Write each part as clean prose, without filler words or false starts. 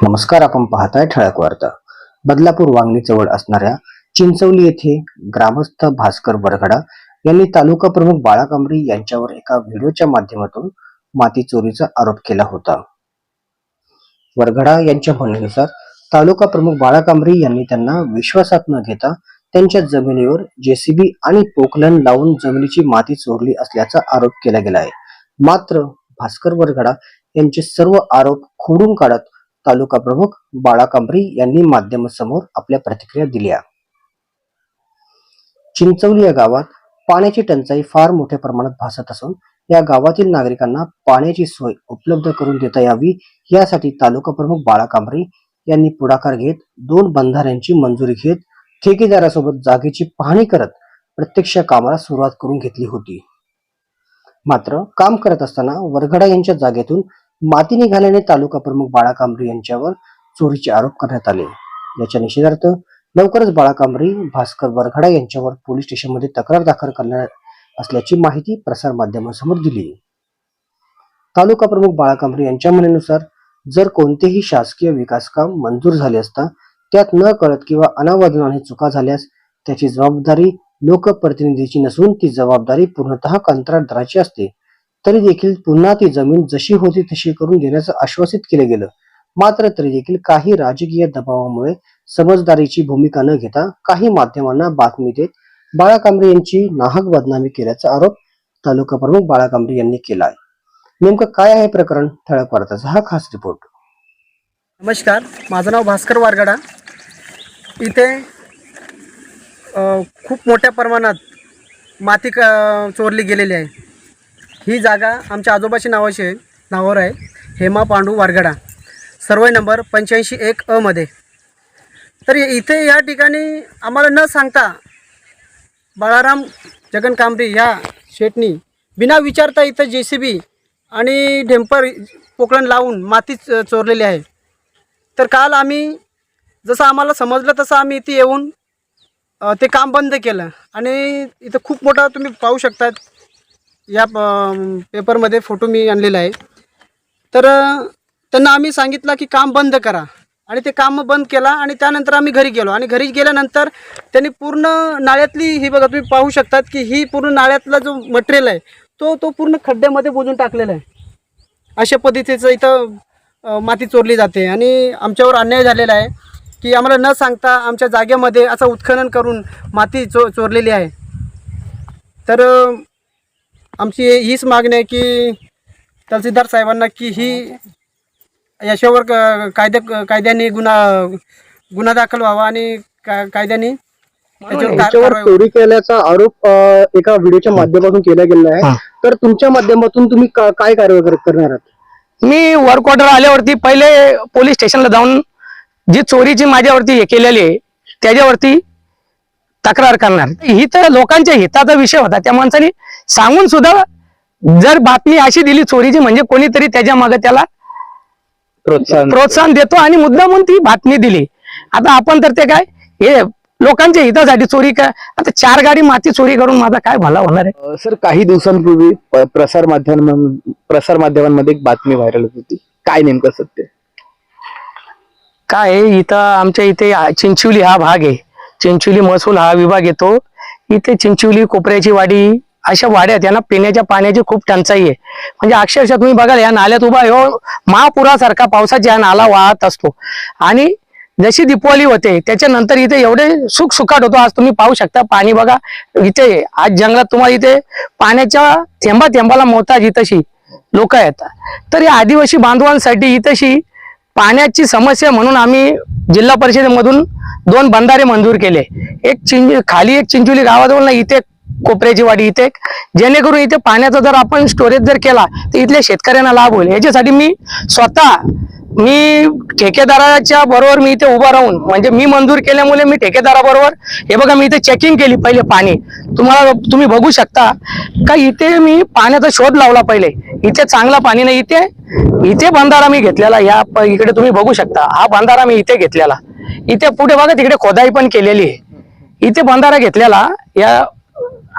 नमस्कार, आपण पाहताय ठळक वार्ता. बदलापूर वांगणी जवळ असणाऱ्या चिंचवली येथे ग्रामस्थ भास्कर वरघडा यांनी तालुका प्रमुख बाळा कांबरी यांच्यावर एका व्हिडिओच्या माध्यमातून माती चोरीचा आरोप केला होता. वरघडा यांच्या म्हणण्यानुसार तालुका प्रमुख बाळा कांबरी यांनी त्यांना विश्वासात न घेता त्यांच्या जमिनीवर जेसीबी आणि पोकलन लावून जमिनीची माती चोरली असल्याचा आरोप केला गेला आहे. मात्र भास्कर वरघडा यांचे सर्व आरोप खोडून काढत तालुका प्रमुख बाळा कांबरी यांनी माध्यमांसमोर आपल्या प्रतिक्रिया दिल्या. चिंचवली या गावात पाण्याची टंचाई फार मोठ्या प्रमाणात भासत असून या गावातील नागरिकांना पाण्याची सोय उपलब्ध करून देता यावी यासाठी तालुका प्रमुख बाळा कांबरी यांनी पुढाकार घेत 2 बंधाऱ्यांची मंजुरी घेत ठेकेदारासोबत जागेची पाहणी करत प्रत्यक्ष कामाला सुरुवात करून घेतली होती. मात्र काम करत असताना वरघडा यांच्या जागेतून माती निघाल्याने तालुका प्रमुख बाळा कांबरी यांच्यावर चोरीचे आरोप करण्यात आले. याच्या निषेधार्थ लवकरच बाळा कांबरी भास्कर वरघडा यांच्यावर पोलीस स्टेशनमध्ये तक्रार दाखल करणार असल्याची माहिती प्रसार माध्यमांसमोर दिली. तालुका प्रमुख बाळा कांबरी यांच्या म्हणण्यानुसार जर कोणतेही शासकीय विकास काम मंजूर झाले असता त्यात न कळत किंवा अनावधानाने चुका झाल्यास त्याची जबाबदारी लोकप्रतिनिधीची नसून ती जबाबदारी पूर्णतः कंत्राटदाराची असते. तरी देखील पुन्हा ती जमीन जशी होती तशी करून देण्याचं आश्वासित केलं गेलं. मात्र तरी देखील काही राजकीय दबावामुळे समजदारीची भूमिका न घेता काही माध्यमांना बातमी देत बाळा कांबरी यांची नाहक बदनामी केल्याचा आरोप तालुका प्रमुख बाळा कांबरी यांनी केला आहे. नेमकं काय आहे प्रकरण? ठळक वार्ताचा हा खास रिपोर्ट. नमस्कार, माझं नाव भास्कर वरघडा. इथे खूप मोठ्या प्रमाणात माती चोरली गेलेली आहे. ही जागा आमच्या आजोबाची नावावर आहे. हेमा पांडू वरघडा, सर्वे नंबर 85-1 मध्ये. तर इथे या ठिकाणी आम्हाला न सांगता बाळाराम जगन कांबरी ह्या शेटनी बिना विचारता इथं JCB आणि ढेंपर पोकळण लावून माती चोरलेली आहे. तर काल आम्ही जसं आम्हाला समजलं तसं आम्ही इथे येऊन ते काम बंद केलं आणि इथं खूप मोठा तुम्ही पाहू शकता या पेपरमध्ये फोटो मी आणलेला आहे. तर त्यांना आम्ही सांगितलं की काम बंद करा आणि ते काम बंद केला आणि त्यानंतर आम्ही घरी गेलो आणि घरी गेल्यानंतर त्यांनी पूर्ण नाळ्यातली ही बघा तुम्ही पाहू शकतात की ही पूर्ण नाळ्यातला जो मटेरियल आहे तो पूर्ण खड्ड्यामध्ये बुजून टाकलेला आहे. अशा पद्धतीचं इथं माती चोरली जाते आणि आमच्यावर अन्याय झालेला आहे की आम्हाला न सांगता आमच्या जागेमध्ये असं उत्खनन करून माती चोरलेली आहे. तर आमची हीच मागणी आहे की तहसीलदार साहेबांना की ही याच्यावर कायद्याने गुन्हा दाखल व्हावा आणि कायद्याने याच्यावर चोरी केल्याचा आरोप एका व्हिडिओच्या माध्यमातून केला गेला आहे. तर तुमच्या माध्यमातून तुम्ही काय कारवाई करणार आहात? मी वर्क ऑर्डर आल्यावरती पहिले पोलीस स्टेशनला जाऊन जी चोरीची माझ्यावरती हे केलेली आहे त्याच्यावरती तक्रार करणार. ही तर लोकांच्या हिताचा विषय होता. त्या माणसाने सांगून सुद्धा जर बातमी अशी दिली चोरीची म्हणजे कोणीतरी त्याच्या मागे त्याला प्रोत्साहन देतो आणि मुद्दा म्हणून ती बातमी दिली. आता आपण तर ते काय हे लोकांच्या हितासाठी चोरी का आता 4 गाडी माती चोरी करून माझा काय भला होणार आहे? सर, काही दिवसांपूर्वी प्रसार माध्यमांमध्ये एक बातमी व्हायरल होत होती. काय नेमकं सत्य काय इथं आमच्या इथे चिंचवली हा भाग आहे. चिंचवली महसूल हा विभाग येतो. इथे चिंचवली, कोपऱ्याची वाडी अशा वाड्यात यांना पिण्याच्या पाण्याची खूप टंचाई आहे. म्हणजे अक्षरशः तुम्ही बघाल या नाल्यात उभा महापुरासारखा पावसाचा हा नाला वाहत असतो आणि जशी दीपावली होते त्याच्यानंतर इथे एवढे सुखसुखाट होतो. आज तुम्ही पाहू शकता पाणी बघा इथे. आज जंगलात तुम्हाला इथे पाण्याच्या थेंबाला मोहताज इथशी लोक आहेत. तर या आदिवासी बांधवांसाठी इथशी पाण्याची समस्या म्हणून आम्ही जिल्हा परिषदेमधून 2 बंधारे मंजूर केले. खाली एक चिंचोली गावाजवळ ना इथे कोपऱ्याची वाडी इथे, जेणेकरून इथे पाण्याचा जर आपण स्टोरेज जर केला तर इथल्या शेतकऱ्यांना लाभ होईल. याच्यासाठी मी ठेकेदाराच्या बरोबर मी इथे उभा राहून म्हणजे मी मंजूर केल्यामुळे मी ठेकेदाराबरोबर हे बघा मी इथे चेकिंग केली. पहिले पाणी तुम्ही बघू शकता का इथे मी पाण्याचा शोध लावला. पहिले इथे चांगला पाणी नाही. इथे बंधारा मी घेतलेला. या इकडे तुम्ही बघू शकता हा बंधारा मी इथे घेतलेला. इथे पुढे बघा तिकडे खोदाई पण केलेली आहे. इथे बंधारा घेतलेला या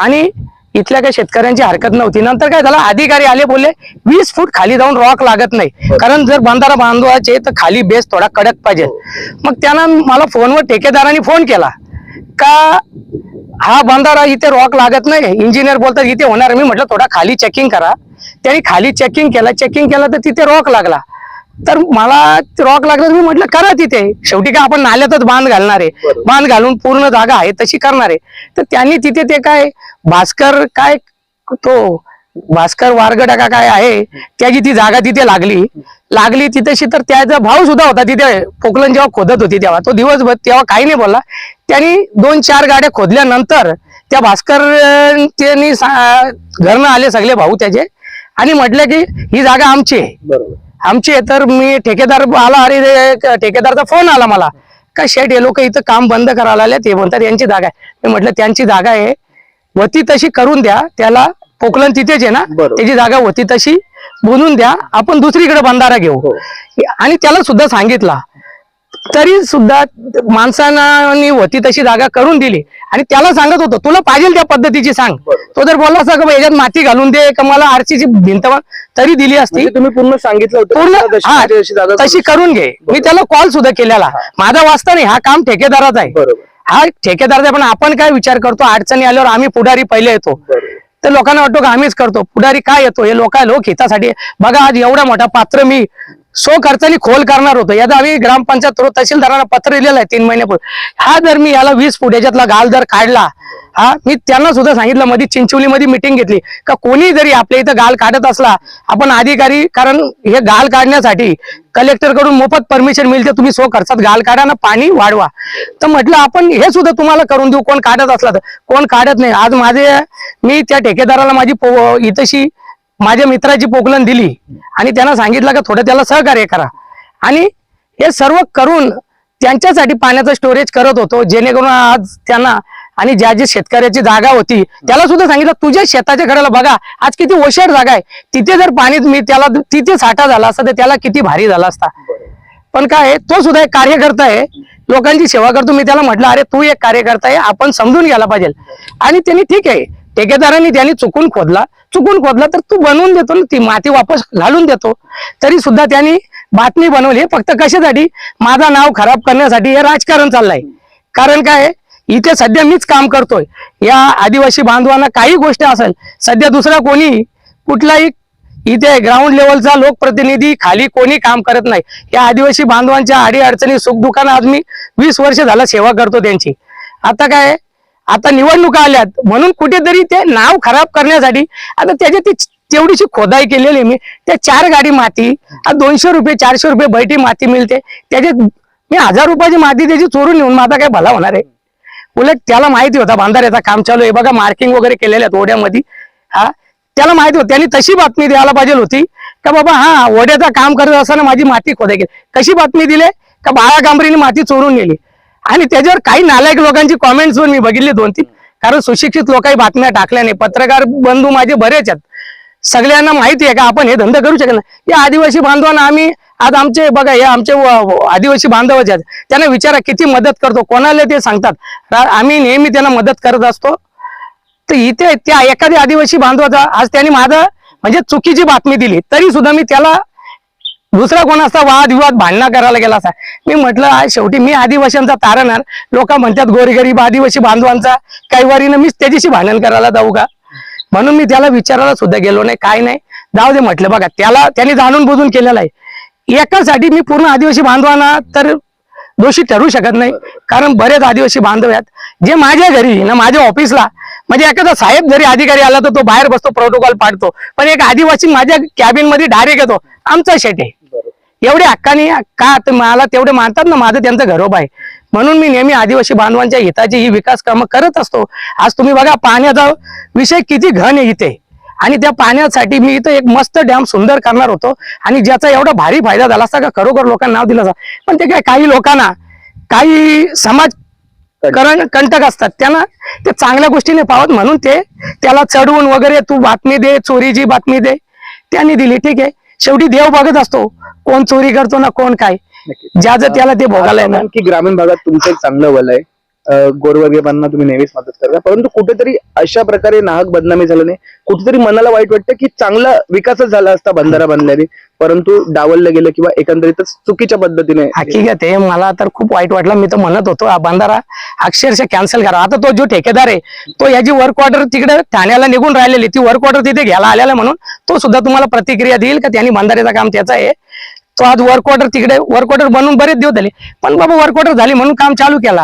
आणि इथल्या काही शेतकऱ्यांची हरकत नव्हती. नंतर काय झालं, अधिकारी आले, बोलले 20 फूट खाली जाऊन रॉक लागत नाही, कारण जर बंधारा बांधवायचे तर खाली बेस थोडा कडक पाहिजे. मग त्यानं मला फोनवर ठेकेदारांनी फोन केला का हा बंधारा इथे रॉक लागत नाही, इंजिनियर बोलतात इथे होणार. मी म्हटलं थोडा खाली चेकिंग करा. त्यांनी खाली चेकिंग केलं तर तिथे रॉक लागला. तर मला रॉक लागला, मी म्हटलं करा तिथे, शेवटी काय आपण नाल्यातच बांध घालणार आहे, बांध घालून पूर्ण जागा आहे तशी करणार आहे. तर त्यांनी तिथे ते काय भास्कर वारगडा का काय आहे, त्याची ती जागा तिथे लागली तिथेशी. तर त्याचा भाव सुद्धा होता तिथे, पोकलन जेव्हा खोदत होती तेव्हा, तो दिवसभर तेव्हा काही नाही बोलला. त्यांनी 2-4 गाड्या खोदल्यानंतर त्या भास्कर त्यांनी घरनं आले सगळे भाऊ त्याचे आणि म्हटलं की ही जागा आमची आहे. तर मी ठेकेदार आला, अरे ठेकेदारचा फोन आला मला का शेठ हे लोक इथं काम बंद करायला आले, ते म्हणतात यांची जागा आहे. मी म्हटलं त्यांची जागा आहे, वती तशी करून द्या, त्याला पोकलन तिथेच आहे ना, त्याची जागा वती तशी बनवून द्या, आपण दुसरीकडे बंधारा घेऊ. आणि त्याला सुद्धा सांगितला, तरी सुद्धा माणसांनी होती तशी जागा करून दिली. आणि त्याला सांगत होतो तुला पाहिजे त्या पद्धतीची सांग. तो जर बोलला असता का याच्यात माती घालून दे का मला आरसीची भिंत तरी दिली असती. तुम्ही पूर्ण सांगितलं होतं पूर्ण तशी करून घे. मी त्याला कॉल सुद्धा केलेला. माझा वास्ता नाही, हा काम ठेकेदाराचा आहे, हा ठेकेदाराचा. पण आपण काय विचार करतो, अडचणी आल्यावर आम्ही पुढारी पहिले येतो, तर लोकांना वाटतो का आम्हीच करतो. पुढारी काय येतो, हे लोक हितासाठी. बघा आज एवढा मोठा पात्र मी खर्चाने खोल करणार होतो. याचा आम्ही ग्रामपंचायत तहसीलदारांना पत्र लिहिलेलं आहे 3 महिन्यापूर्वी. हा जर मी याला 20 फूट याच्यातला गाल जर काढला, मी त्यांना सुद्धा सांगितलं, मध्ये चिंचोलीमध्ये मिटिंग घेतली का कोणी जरी आपल्या इथं गाल काढत असला, आपण अधिकारी, कारण हे गाल काढण्यासाठी कलेक्टर कडून मोफत परमिशन मिळते, तुम्ही खर्चात गाल काढा ना, पाणी वाढवा. तर म्हटलं आपण हे सुद्धा तुम्हाला करून देऊ, कोण काढत असला तर. कोण काढत नाही. आज मी त्या ठेकेदाराला माझी इथशी माझ्या मित्राची पोकलन दिली आणि त्यांना सांगितलं का थोडं त्याला सहकार्य करा. आणि हे सर्व करून त्यांच्यासाठी पाण्याचं स्टोरेज करत होतो, जेणेकरून आज त्यांना, आणि ज्या शेतकऱ्याची जागा होती त्याला सुद्धा सांगितलं तुझ्या शेताच्या घराला बघा आज किती ओशेर जागा आहे, तिथे जर पाणी मी त्याला तिथे साठा झाला असता तर त्याला किती भारी झाला असता. पण काय तो सुद्धा एक कार्यकर्ता आहे, लोकांची सेवा करतो. मी त्याला म्हटलं अरे तू एक कार्यकर्ता आहे, आपण समजून घ्यायला पाहिजे. आणि त्यांनी ठीक आहे, ठेकेदारांनी त्यांनी चुकून खोदला तर तू बनवून देतो ना, ती माती वापस घालून देतो. तरी सुद्धा त्यांनी बातमी बनवली फक्त कशासाठी, माझं नाव खराब करण्यासाठी. हे राजकारण चाललंय. कारण काय, इथे सध्या मीच काम करतोय. या आदिवासी बांधवांना काही गोष्ट असेल, सध्या दुसरा कोणी कुठलाही इथे ग्राउंड लेवलचा लोकप्रतिनिधी खाली कोणी काम करत नाही. या आदिवासी बांधवांच्या अडीअडचणी सुखदुःखानं आज मी 20 वर्ष झाला सेवा करतो त्यांची. आता काय, आता निवडणुका आल्यात म्हणून कुठेतरी ते नाव खराब करण्यासाठी आता त्याची ती तेवढीशी खोदाई केलेली. मी त्या 4 गाडी माती 200 रुपये 400 रुपये बैठी माती मिळते, त्याच्यात मी 1000 रुपयाची माती त्याची चोरून नेऊन माझा काय भला होणार आहे. उलट त्याला माहिती होता बांधाऱ्याचा काम चालू आहे, बघा मार्किंग वगैरे केलेल्या आहेत ओढ्यामध्ये. त्याला माहिती होती, त्यांनी तशी बातमी द्यायला पाहिजे होती का बाबा ओढ्याचं काम करत असताना माझी माती खोदाई केली. कशी बातमी दिली का बाळा कांबरीने माती चोरून नेली. आणि त्याच्यावर काही नालायक लोकांची कॉमेंट्स मी बघितली 2-3, कारण सुशिक्षित लोकांनी बातम्या टाकल्या नाही. पत्रकार बंधू माझे बरेच आहेत, सगळ्यांना माहिती आहे का आपण हे धंदा करू शकत नाही. या आदिवासी बांधवांना आम्ही आज आमचे बघा, हे आमचे आदिवासी बांधव आहेत, त्यांना विचारा किती मदत करतो, कोणाला ते सांगतात. आम्ही नेहमी त्यांना मदत करत असतो. तर इथे त्या एखाद्या आदिवासी बांधवाचा आज त्यांनी माझं म्हणजे चुकीची बातमी दिली, तरी सुद्धा मी त्याला दुसरा कोणाचा वादविवाद भांडणं करायला गेला असा. मी म्हटलं आज शेवटी मी आदिवासींचा तारणहार, लोक म्हणतात गोरगरीब आदिवासी बांधवांचा, काही वारीनं मी त्याच्याशी भांडण करायला जाऊ का, म्हणून मी त्याला विचारायला सुद्धा गेलो नाही, काय नाही, जाऊ दे म्हटलं. बघा त्यांनी जाणून बुजून केलेलं आहे. एकासाठी मी पूर्ण आदिवासी बांधवांना तर दोषी ठरू शकत नाही, कारण बरेच आदिवासी बांधव आहेत जे माझ्या घरी ना माझ्या ऑफिसला, म्हणजे एखादा साहेब जरी अधिकारी आला तर तो बाहेर बसतो, प्रोटोकॉल पाडतो, पण एक आदिवासी माझ्या कॅबिन मध्ये डायरेक्ट येतो, आमचा शेट आहे. एवढे हक्कानी का मला तेवढे मानतात ना, माझं त्यांचं घरोबा आहे. म्हणून मी नेहमी आदिवासी बांधवांच्या हिताची ही विकास कामं करत असतो. आज तुम्ही बघा पाण्याचा विषय किती घन आहे इथे, आणि त्या पाण्यासाठी मी इथं एक मस्त डॅम सुंदर करणार होतो, आणि ज्याचा एवढा भारी फायदा झाला असता का खरोखर लोकांना नाव दिलं असतं. पण ते काय, काही लोकांना काही समाज कंटक असतात, त्यांना ते चांगल्या गोष्टीने पावत, म्हणून ते त्याला चढवून वगैरे तू बातमी दे, चोरीची बातमी दे, त्यांनी दिली. ठीक आहे, शेवटी देव बघत असतो कोण चोरी करतो ना कोण काय, ज्याचं त्याला ते भोगायला येणार. की ग्रामीण भागात तुमचं एक चांगलं वलय, गोरगरिबांना तुम्ही नेहमीच मदत करता, परंतु कुठेतरी अशा प्रकारे नाहक बदनामी झालं नाही, कुठेतरी मनाला वाईट वाटतं की चांगला विकासच झाला असता बंधारा बांधल्याने, परंतु डावललं गेलं किंवा एकंदरीतच चुकीच्या पद्धतीने. हकीकत आहे, मला तर खूप वाईट वाटलं. मी तर म्हणत होतो हा बंधारा अक्षरशः कॅन्सल करा. आता तो जो ठेकेदार आहे तो याची वर्क ऑर्डर तिकडे ठाण्याला निघून राहिलेली, ती वर्क ऑर्डर तिथे घ्यायला आलेला म्हणून तो सुद्धा तुम्हाला प्रतिक्रिया देईल का त्यांनी बंधाऱ्याचं काम त्याचं आहे. तो आज वर्क ऑर्डर तिकडे वर्क ऑर्डर बनवून बरेच दिवस झाले, पण बाबा वर्क ऑर्डर झाली म्हणून काम चालू केला,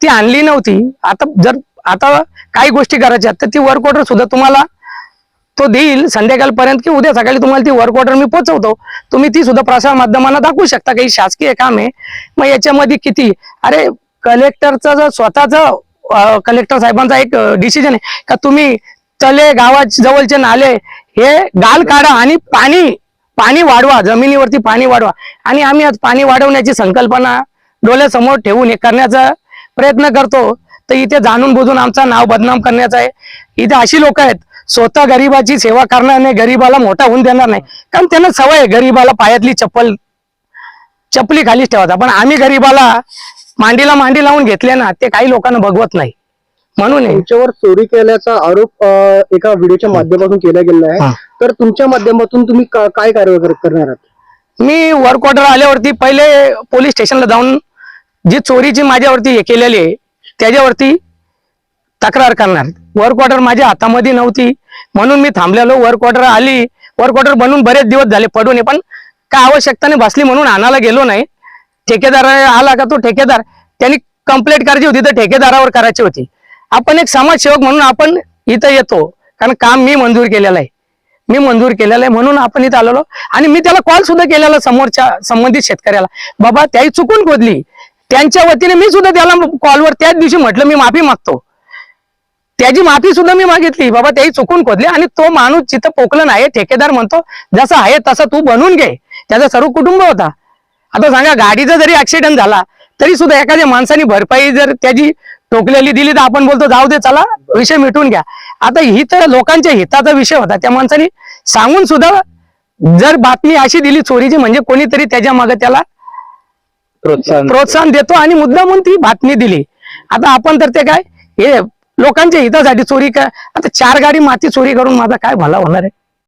ती आणली नव्हती. आता काही गोष्टी करायच्या तर ती वर्क ऑर्डर सुद्धा तुम्हाला तो देईल संध्याकाळपर्यंत की उद्या सकाळी तुम्हाला ती वर्क ऑर्डर मी पोहोचवतो. तुम्ही ती सुद्धा प्रसार माध्यमांना दाखवू शकता. काही शासकीय काम आहे, मग याच्यामध्ये किती अरे कलेक्टरचा जर स्वतःचा कलेक्टर साहेबांचा एक डिसिजन आहे का तुम्ही तले गावाच्या जवळचे नाले हे गाल काढा आणि पाणी वाढवा, जमिनीवरती पाणी वाढवा. आणि आम्ही आज पाणी वाढवण्याची संकल्पना डोळ्यासमोर ठेवून हे करण्याचा प्रयत्न करतो. तर इथे जाणून बुजून आमचं नाव बदनाम करण्याचं आहे. इथे अशी लोक आहेत स्वतः गरीबाची सेवा करणार नाही, गरीबाला मोठा होऊन देणार नाही, कारण त्यांना सवय आहे गरीबाला पायातली चप्पली खालीच ठेवायचा. पण आम्ही गरीबाला मांडीला मांडी लावून घेतले ना, ते काही लोकांना बघवत नाही. म्हणून तुमच्यावर चोरी केल्याचा आरोप एका व्हिडिओच्या माध्यमातून केला गेला आहे. तर तुमच्या माध्यमातून तुम्ही काय कारवाई करणार आहात? मी वर्क ऑर्डर आल्यावरती पहिले पोलीस स्टेशनला जाऊन जी चोरीची माझ्यावरती हे केलेली आहे त्याच्यावरती तक्रार करणार. वर्क ऑर्डर माझ्या हातामध्ये नव्हती म्हणून मी थांबलेलो. वर्क ऑर्डर आली, वर्क ऑर्डर बनून बरेच दिवस झाले पडून, पण काय आवश्यकता नाही भासली म्हणून आणायला गेलो नाही. ठेकेदार आला का तो ठेकेदार त्यांनी कंप्लेंट करायची होती तर ठेकेदारावर करायची होती. आपण एक समाजसेवक म्हणून आपण इथं येतो कारण काम मी मंजूर केलेलं आहे म्हणून आपण इथं आलेलो. आणि मी त्याला कॉल सुद्धा केलेला समोरच्या संबंधित शेतकऱ्याला, बाबा त्याही चुकून खोदली, त्यांच्या वतीने मी सुद्धा त्याला कॉलवर त्याच दिवशी म्हटलं मी माफी मागतो. त्याची माफी सुद्धा मी मागितली, बाबा त्याही चुकून खोदली. आणि तो माणूस जिथं पोकलं नाही, ठेकेदार म्हणतो जसं आहे तसं तू बनवून घे, त्याचा सर्व कुटुंब होता. आता सांगा गाडीचा जरी ऍक्सिडेंट झाला तरी सुद्धा एखाद्या माणसाने भरपाई जर त्याची ठोकलेली दिली तर आपण बोलतो जाऊ दे चला विषय मिटून घ्या. आता ही तर लोकांच्या हिताचा विषय होता, त्या माणसाने सांगून सुद्धा जर बातमी अशी दिली चोरीची म्हणजे कोणीतरी त्याच्या मागे त्याला प्रोत्साहन देतो आणि मुद्दामून ती बातमी दिली. आता आपण तर ते काय हे लोकांच्या हितासाठी चोरी काय, आता 4 गाडी माती चोरी करून माझा काय भला होणार आहे?